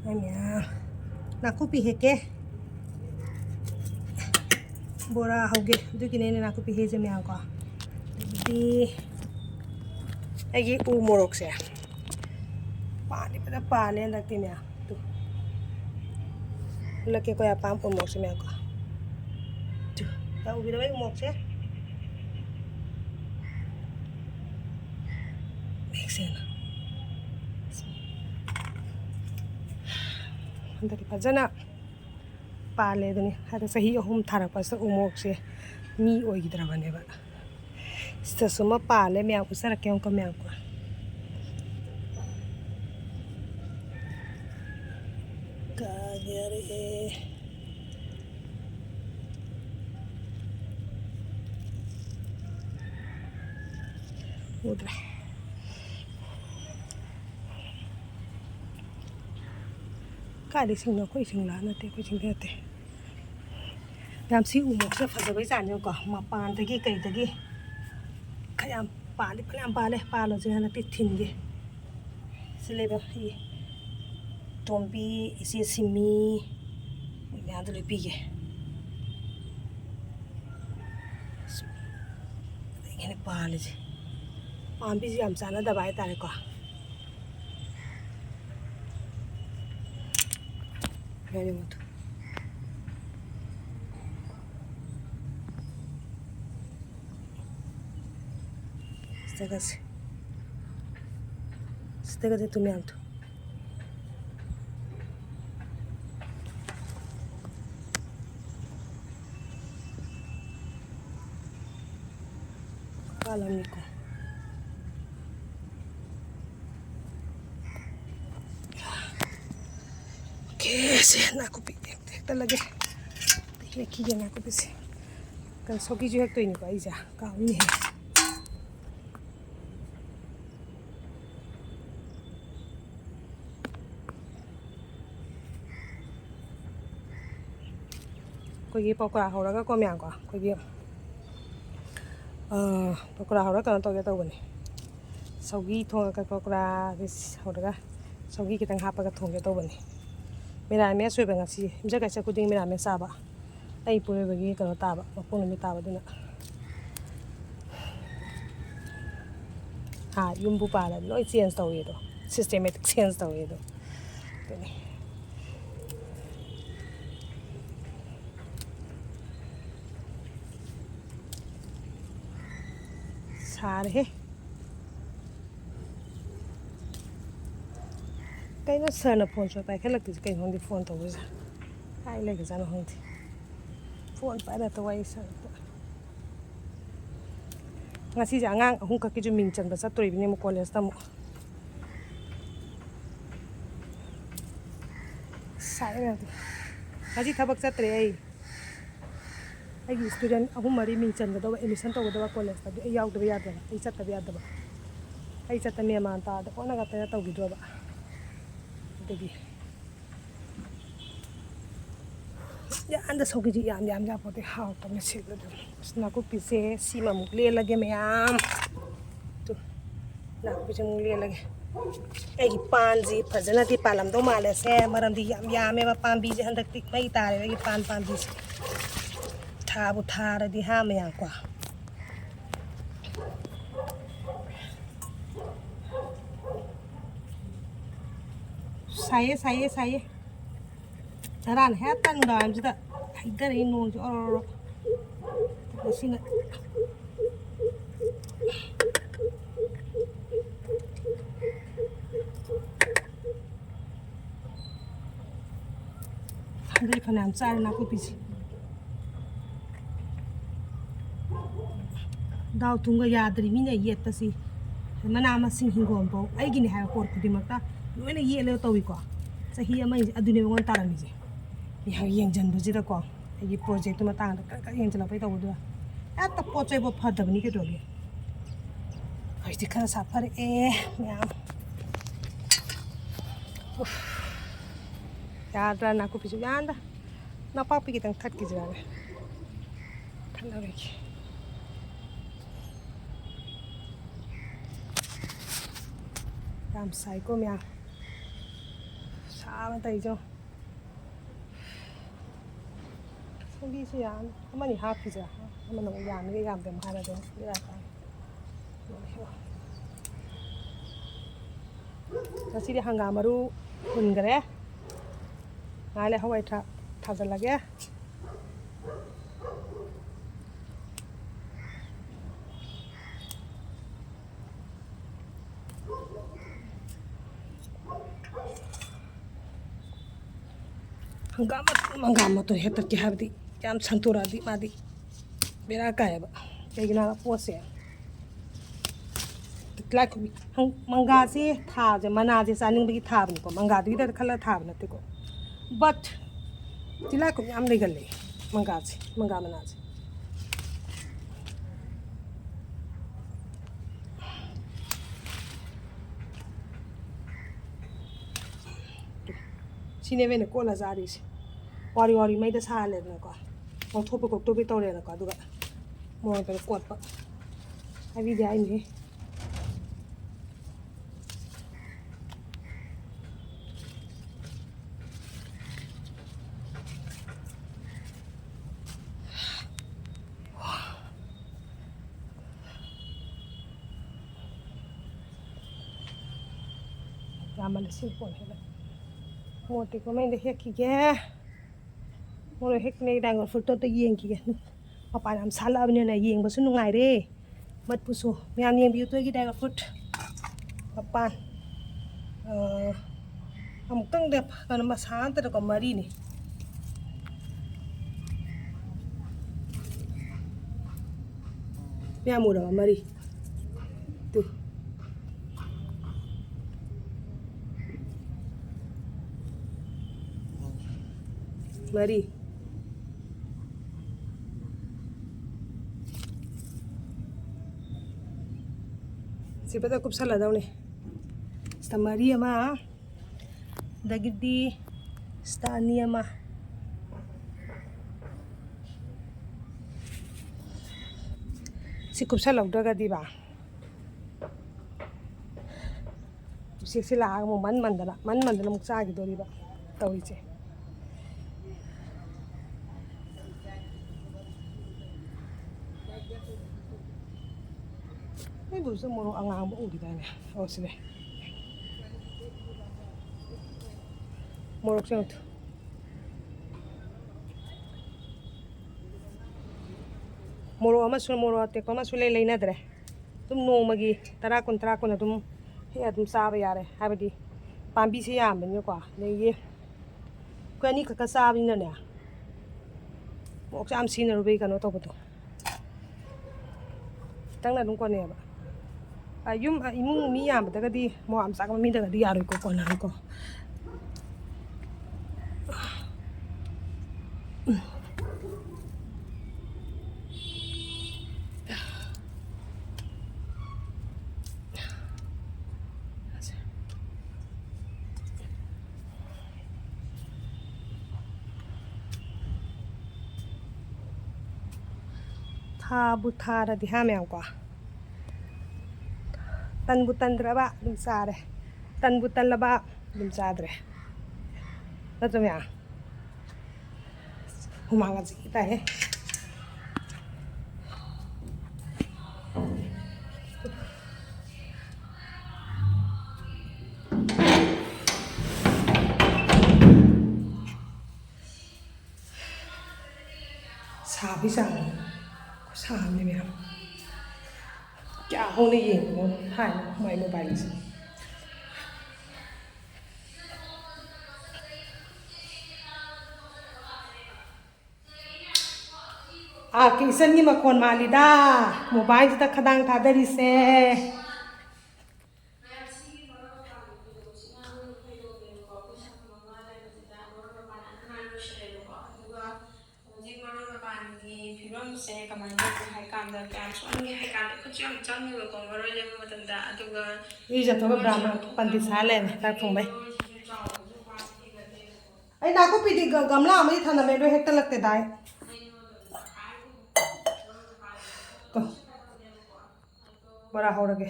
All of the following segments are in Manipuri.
Aimya nakupi heke bora hoge dukine ne nakupi heje myam ko di agi u morok se pani pada pane ndakti mya tu lake ko ya pam morok se myam ko tu ya u bira morok se excellent ndaki fajana pale duni hada sahi ahum thara pasa umok se mi oigidra baneba sta suma pale myam ko sara kyam ko myam ko kagere udra kali sing no koi sing la na te koi sing te yam si umok se fajabai jan yo ko mapan tagi kai tagi khayam pali phayam pale palo je na ti thinge sileba hi tombi isi simi ya de pige ini pale je ambi ji am sana da bai tare ko very much Stegase tu myam tu kalamiko kese nakupi talaga tikle kije nakupi se kan sogi ju hek to ini ko aija ka ni he kogi pokora horaga ko myam ko kogi pokora horaga kan to ge to bani sogi thonga ka pokora this horaga sogi kitang hapa ka thonge to bani mera me soi ba ngasi imja ka sa kuding mera me saba ai pure bagi ka taba mapun mi taba duna ha yumbu para loi change to yedo systematic change to yedo tani sare he cái nó sờ nó phone cho tay cái lực thì cái hông đi phone tàu ra hai lấy cái nó hông thì phone phải là tàu ấy sờ ngasi ja ngang hung ka ki ju ming chan ba sa tori bini mo college ta mo sai na ti ngasi thabak sa tre ai gi student ahum mari ming chan ba da admission to da college ta ai yaw da ya da ai chat ta ya da ba ai chat ta me man ta da ona ga ta gi do ba degi ya anda sogi ji yam ja pote how to me se do na ko pise sima muk le lage me yam to na ko pise muk le lage ai gi panji phajana ti palam do male se maram di yam me ba pambi je handak ti mai tare gi pan di tha bu thara di ha me ya kwa sai ran hatan dam jida haigar in no jo sina handai phanam char na ko pisi daw tunga yadri mina yetta si mana ma sing hingom bo ai gini ha por kudi mata loina yele tawi ko sahi ama adune ngon tarami je ya yeng jan bu jida ko ai project ma tang ka yeng jala pai taw do at pochai bo phadabni ke doge ai ti khan sa phare e ya ya da na ko pisu yanda na pa pi kitang that ki jara thanda reki yam sai ko mya ꯁꯥꯕ ꯇꯧꯔꯤꯖꯣ ꯁꯦꯝꯕꯤꯁꯨ ꯌꯥꯅꯤ ꯑꯃꯅꯤ ꯍꯥꯞꯈꯤꯁꯦ ꯑꯃꯅ ꯑꯃꯨꯛ ꯌꯥꯝꯃꯤꯒ ꯌꯥꯝꯗꯦ ꯑꯃꯨꯛ ꯍꯥꯏꯔꯗꯤ ꯕꯦꯔꯥ ꯀꯥꯅꯤ ꯉꯁꯤꯗꯤ ꯍꯪꯒꯥꯝ ꯃꯔꯨ ꯍꯨꯟꯈ꯭ꯔꯦ ꯉꯥꯏꯂꯦ ꯍꯋꯥꯏ ꯊꯔꯥꯛ ꯊꯥꯖꯤꯜꯂꯒꯦ hanggang motor hetat ki habdi yam santura di madi bera kaya ba kaya gina pose like manga si tha je mana je saning bi tha ko manga di da khala tha na te ko but tilai ko yam legal le manga mana je sine vene ko la zari wari mai da sa le na ko on thope ko to bi to le na ko aduga mo ba ko pa ai bi dai ni yamal sin pon hela mote ko mai de hek ki ge mo hek nei dang photo to yeng ki ge apa nam sala abne na yeng ba su nungai re mat pu su myam yeng bi to gi dang foot apa amutang de kan masan ta ko mari ni myamura mari tu mari sipata kup sala daw ni sta Maria ma dagidi sta Ania ma si kup sala daga di ba si sila mo man dala mo sa gi do di ba tawi che ai bu sa mo angang mo udi da ne o sile morok sing tu moro amasung moro ate ko amasu lei na dre tum no magi tara kun adum he adum saba yare habadi pambi se yam ne ko ne ye ko ni ka sabi na ne mo sam sin ru be kano to boto tang na dum ko ne ba ayum imung mi yam daga di mo am sa mi daga di yaro ko na ko tha bu tha ra di ha myam ko tan bu tan dra ba dum sa re tan bu tan la ba dum sa dre na to ya humanga ji ta he sa bi sang sa ne myam kya ho ne yin no hai mai mobile se kisan ni makon malida mobile ta khadang tha dari se ija to brahma pandi sale ne ta thumbai ai na ko pidi gamla mai thana me do hekta lagte dai to bora ho rage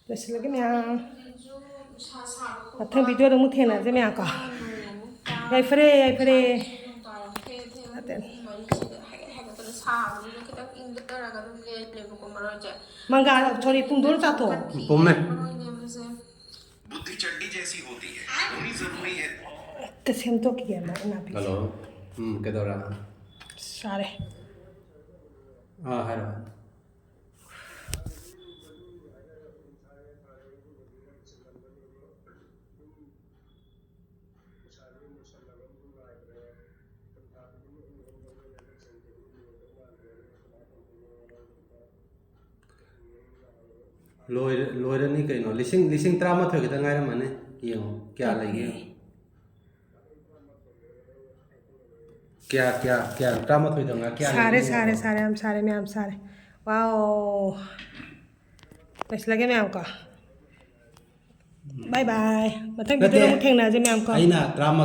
ꯂꯣꯏꯁꯤꯜꯂꯒꯦ ꯃꯌꯥꯝ ꯃꯊꯪ ꯚꯤꯗꯤꯑꯣꯗ ꯑꯃꯨꯛ ꯊꯦꯡꯅꯔꯁꯦ ꯃꯌꯥꯝ ꯀꯣ ꯌꯥꯏꯐꯔꯦ ꯌꯥꯏꯐꯔꯦ ꯃꯪꯒꯥ ꯁꯣꯔꯤ ꯄꯨꯡꯗꯣꯟ ꯆꯥꯊꯣꯛ ꯄꯨꯝꯃꯦ बुद्धि चड्डी जैसी होती है होनी जरूरी है ꯇ ꯁꯦꯝꯗꯣꯛꯈꯤꯒꯦ ꯑꯃ ꯏꯅꯥꯄꯤꯁꯦ ꯍꯜꯂꯣ ꯀꯩꯗꯧꯔꯥ ꯆꯥꯔꯦ ꯍꯥꯏꯔꯣ ꯂꯣꯏꯔꯅꯤ ꯀꯩꯅꯣ ꯂꯤꯁꯤꯡ 13 ꯈꯤꯇꯪ ꯉꯥꯏꯔꯝꯃꯅꯤ ꯌꯦꯡꯉꯣ ꯀꯌꯥ ꯂꯩꯒꯦ ꯀꯌꯥ 13 ꯉꯥꯏ ꯀꯌꯥ ꯁꯥꯔꯦ ꯂꯩꯒꯦ ꯁꯥꯔꯦ ꯁꯥꯔꯦ ꯌꯥꯝ ꯁꯥꯔꯦ ꯃꯌꯥꯝ ꯁꯥꯔꯦ ꯋꯥꯎ ꯂꯣꯏꯁꯤꯜꯂꯒꯦ ꯃꯌꯥꯝ ꯀꯣ ꯕꯥꯏ ꯕꯥꯏ ꯃꯊꯪ ꯚꯤꯗꯤꯑꯣꯗ ꯑꯃꯨꯛ ꯊꯦꯡꯅꯔꯁꯦ ꯃꯌꯥꯝ ꯀꯣ ꯑꯩꯅ 13